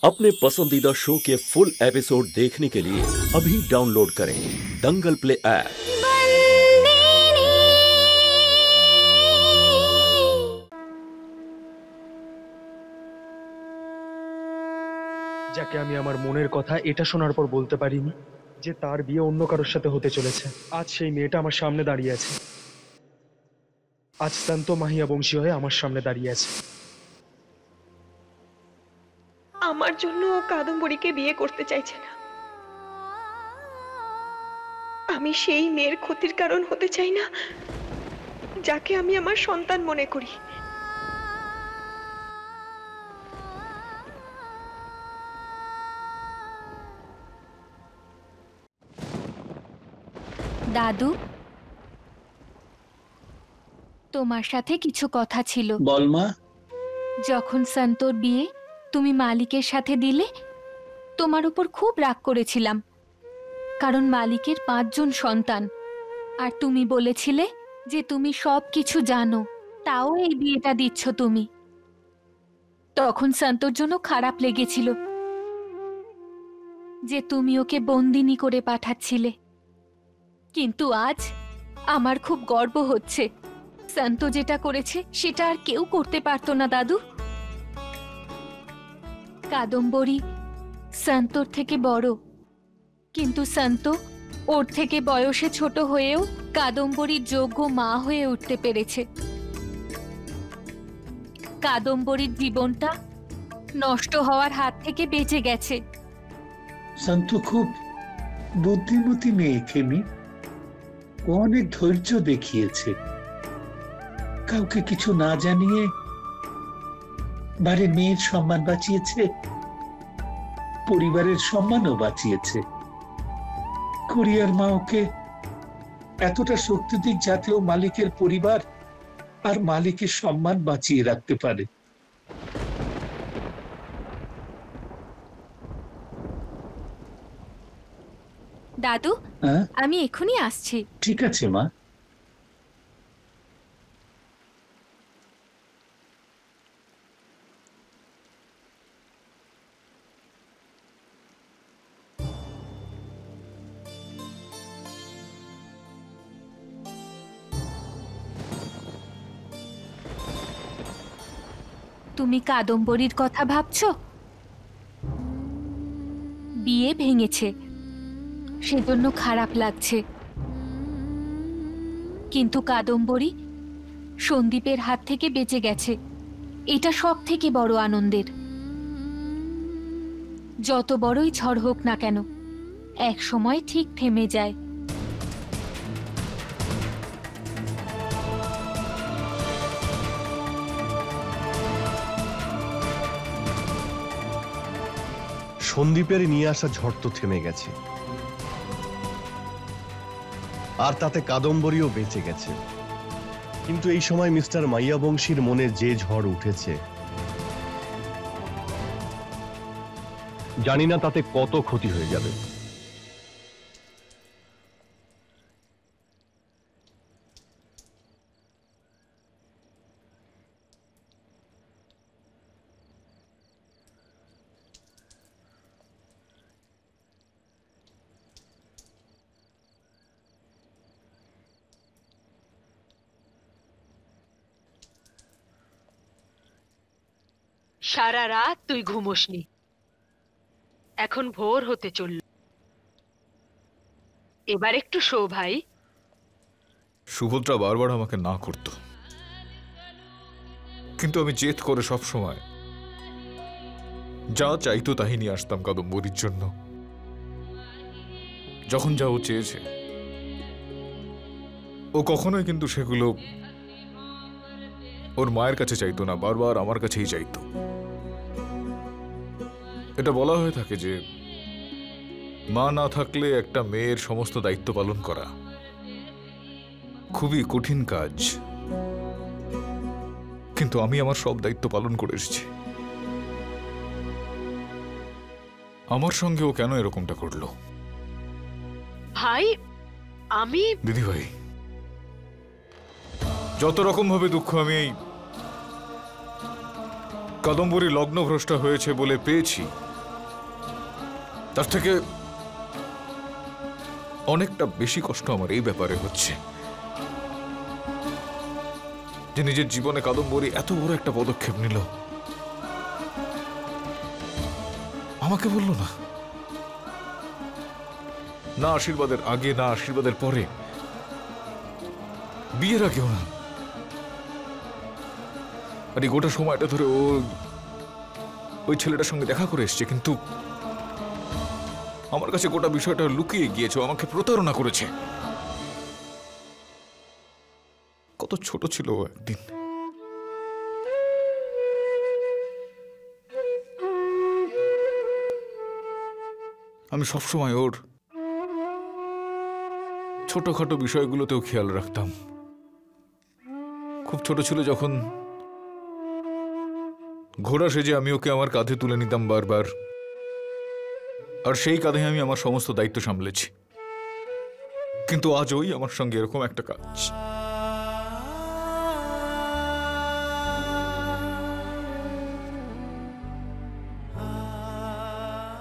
अपने पसंदीदा शो के फुल एपिसोड देखने के लिए अभी डाउनलोड करें दंगल प्ले ऐप। যাকে আমি আমার মনের কথা এটা শোনার পর বলতে পারিনি যে তার বিয়ে অন্য কারোর সাথে হতে চলেছে, আজ সেই মেয়েটা আমার সামনে দাঁড়িয়ে আছে। আজ শান্ত মাহিয়া বংশী হয়ে আমার সামনে দাঁড়িয়ে আছে। আমার জন্য ও কাদম্বরীকে বিয়ে করতে চাইছে না। আমি সেই মেয়ের ক্ষতির কারণ হতে চাই না যাকে আমি আমার সন্তান মনে করি। দাদু, তোমার সাথে কিছু কথা ছিল। বল মা। যখন সন্তোর বিয়ে তুমি মালিকের সাথে দিলে, তোমার উপর খুব রাগ করেছিলাম, কারণ মালিকের 5 জন সন্তান, আর তুমি বলেছিলে যে তুমি সব কিছু জানো, তাও এই বিয়েটা দিচ্ছ তুমি। তখন সন্তোর জন্য খারাপ লেগেছিল যে তুমি ওকে বন্দিনী করে পাঠাচ্ছিলে, কিন্তু আজ আমার খুব গর্ব হচ্ছে। সন্ত যেটা করেছে সেটা আর কেউ করতে পারতো না দাদু। কাদম্বরী সন্তোর থেকে বড়, কিন্তু সন্ত ওর থেকে বয়সে ছোট হয়েও কাদম্বরীর যোগ্য মা হয়ে উঠতে পেরেছে। কাদম্বরীর জীবনটা নষ্ট হওয়ার হাত থেকে বেঁচে গেছে। সন্ত খুব বুদ্ধিমতী মেয়ে খেমি, ও অনেক ধৈর্য দেখিয়েছে। কাউকে কিছু না জানিয়ে বাড়ির মেয়ের সম্মান বাঁচিয়েছে, পরিবারের সম্মানও বাঁচিয়েছে। কোরিয়ার মা ওকে এতটা শক্তি দিক যাতে ও মালিকের পরিবার আর মালিকের সম্মান বাঁচিয়ে রাখতে পারে। দাদু, আমি এখনই আসছি। ঠিক আছে মা। তুমি কাদম্বরীর কথা ভাবছো? বিয়ে ভেঙেছে, সেজন্য খারাপ লাগছে, কিন্তু কাদম্বরী সন্দীপের হাত থেকে বেঁচে গেছে, এটা সব থেকে বড় আনন্দের। যত বড়ই ঝড় হোক না কেন, এক সময় ঠিক থেমে যায়। সন্দীপের নিয়ে আসা ঝড় তো থেমে গেছে, আর তাতে কাদম্বরীও বেঁচে গেছে, কিন্তু এই সময় মিস্টার মাইয়া বংশীর মনে যে ঝড় উঠেছে, জানি না তাতে কত ক্ষতি হয়ে যাবে। সারা রাত তুই ঘুমোসনি, এখন ভোর হতে চলল, এবার একটু শো ভাই। সুভদ্রা বারবার আমাকে না করত, কিন্তু আমি জেদ করে সব সময় যা চাইতো তাই নিয়ে আসতাম কাদম্বরীর জন্য। যখন যা ও চেয়েছে, ও কখনোই কিন্তু সেগুলো ওর মায়ের কাছে চাইতো না, বারবার আমার কাছেই চাইতো। এটা বলা হয়ে থাকে যে মা না থাকলে একটা মেয়ের সমস্ত দায়িত্ব পালন করা খুবই কঠিন কাজ, কিন্তু আমি আমার সব দায়িত্ব পালন করে এসেছি। আমার সঙ্গে ও কেন এরকমটা করলো? ভাই, আমি দিদি ভাই, যত রকম ভাবে দুঃখ আমি এই কাদম্বরী লগ্নভ্রষ্টা হয়েছে বলে পেয়েছি, তার থেকে অনেকটা বেশি কষ্ট আমার এই ব্যাপারে হচ্ছে যে নিজের জীবনে কাদম্বরী এত বড় একটা পদক্ষেপ নিল, আমাকে বলল না, না আশীর্বাদের আগে না আশীর্বাদের পরে, বিয়ের আগেও না। আর এই গোটা সময়টা ধরে ও ওই ছেলেটার সঙ্গে দেখা করে এসছে, কিন্তু আমার কাছে গোটা বিষয়টা লুকিয়ে গিয়েছে, আমাকে প্রতারণা করেছে। কত ছোট ছিল ও একদিন। আমি সবসময় ওর ছোটখাটো বিষয়গুলোতেও খেয়াল রাখতাম। খুব ছোট ছিল যখন ঘোড়া সেজে আমি ওকে আমার কাঁধে তুলে নিতাম বারবার, আর সেই কাঁধে আমি আমার সমস্ত দায়িত্ব সামলেছি। কিন্তু আজ ওই আমার সঙ্গে এরকম একটা কাজ।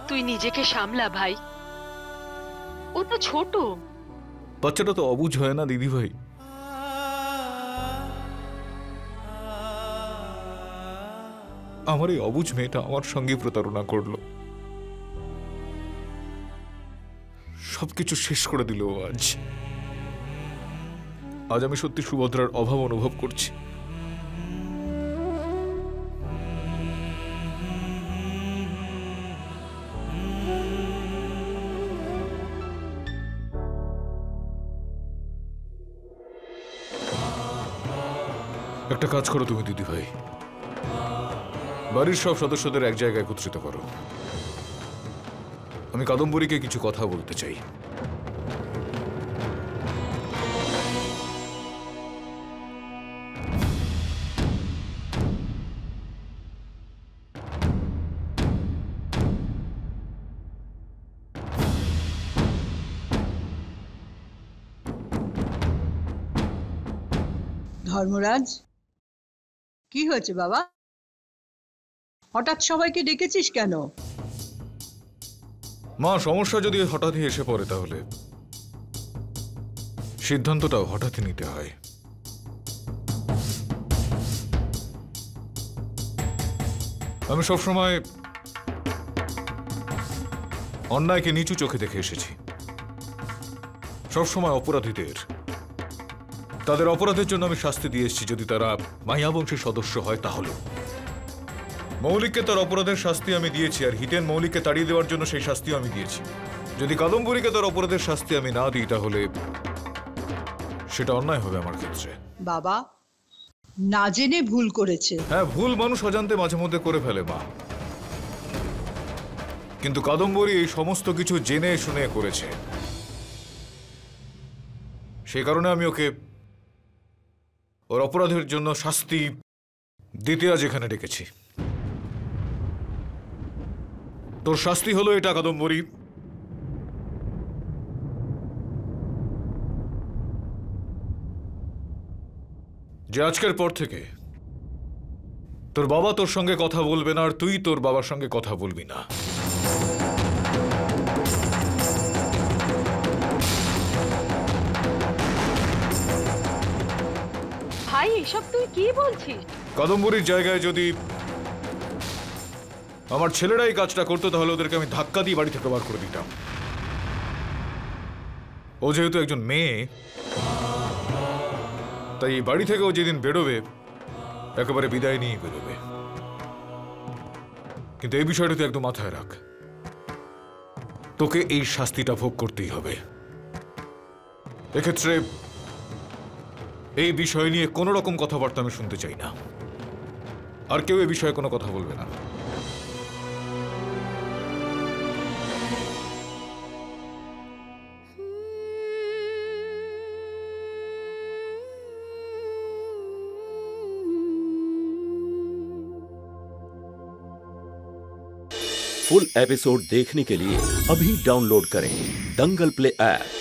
তুই নিজেকে সামলা ভাই, ও তো ছোট। বাচ্চাটা তো অবুঝ হয় না দিদি ভাই। আমার এই অবুঝ মেয়েটা আমার সঙ্গে প্রতারণা করলো, সবকিছু শেষ করে দিল আজ। আজ আমি সত্যি সুভদ্রার অভাব অনুভব করছি। একটা কাজ করো তুমি দিদি ভাই, বাড়ির সব সদস্যদের এক জায়গায় একত্রিত করো। আমি কাদম্বরীকে কিছু কথা বলতে চাই। ধর্মরাজ, কি হয়েছে বাবা? হঠাৎ সবাইকে ডেকেছিস কেন? মা, সমস্যা যদি হঠাৎই এসে পড়ে তাহলে সিদ্ধান্তটাও হঠাৎই নিতে হয়। আমি সবসময় অন্যায়কে নিচু চোখে দেখে এসেছি। সবসময় অপরাধীদের তাদের অপরাধের জন্য আমি শাস্তি দিয়ে এসেছি। যদি তারা মাইয়া বংশের সদস্য হয় তাহলে মৌলিককে তার অপরাধের শাস্তি আমি দিয়েছি, আর হিতেন মৌলিককে তাড়িয়ে দেওয়ার জন্য সেই শাস্তিও আমি দিয়েছি। যদি কাদম্বরীকে তার অপরাধের শাস্তি আমি না দিই তাহলে সেটা অন্যায় হবে আমার ক্ষেত্রে। বাবা না জেনে ভুল করেছে। হ্যাঁ, ভুল মানুষ অজান্তে মাঝে মধ্যে করে ফেলে মা, কিন্তু কাদম্বরী এই সমস্ত কিছু জেনে শুনে করেছে। সেই কারণে আমি ওকে ওর অপরাধের জন্য শাস্তি দিতে আজ এখানে ডেকেছি। তোর শাস্তি হলো এটা কাদম্বরী, যে আজকের পর থেকে তোর বাবা তোর সঙ্গে কথা বলবে না, আর তুই তোর বাবার সঙ্গে কথা বলবি না। ভাই এসব তুই কি বলছিস? কাদম্বরীর জায়গায় যদি আমার ছেলেরাই কাজটা করতো তাহলে ওদেরকে আমি ধাক্কা দিয়ে বাড়ি থেকে বার করে দিতাম। ও যেহেতু একজন মেয়ে, তাই এই বাড়ি থেকে ও যেদিন বেরোবে একেবারে বিদায় নিয়ে বেরোবে। কিন্তু এই বিষয়টা তুই একদম মাথায় রাখ, তোকে এই শাস্তিটা ভোগ করতেই হবে। এক্ষেত্রে এই বিষয় নিয়ে কোনো রকম কথাবার্তা আমি শুনতে চাই না, আর কেউ এই বিষয়ে কোনো কথা বলবে না। फुल एपिसोड देखने के लिए अभी डाउनलोड करें दंगल प्ले ऐप।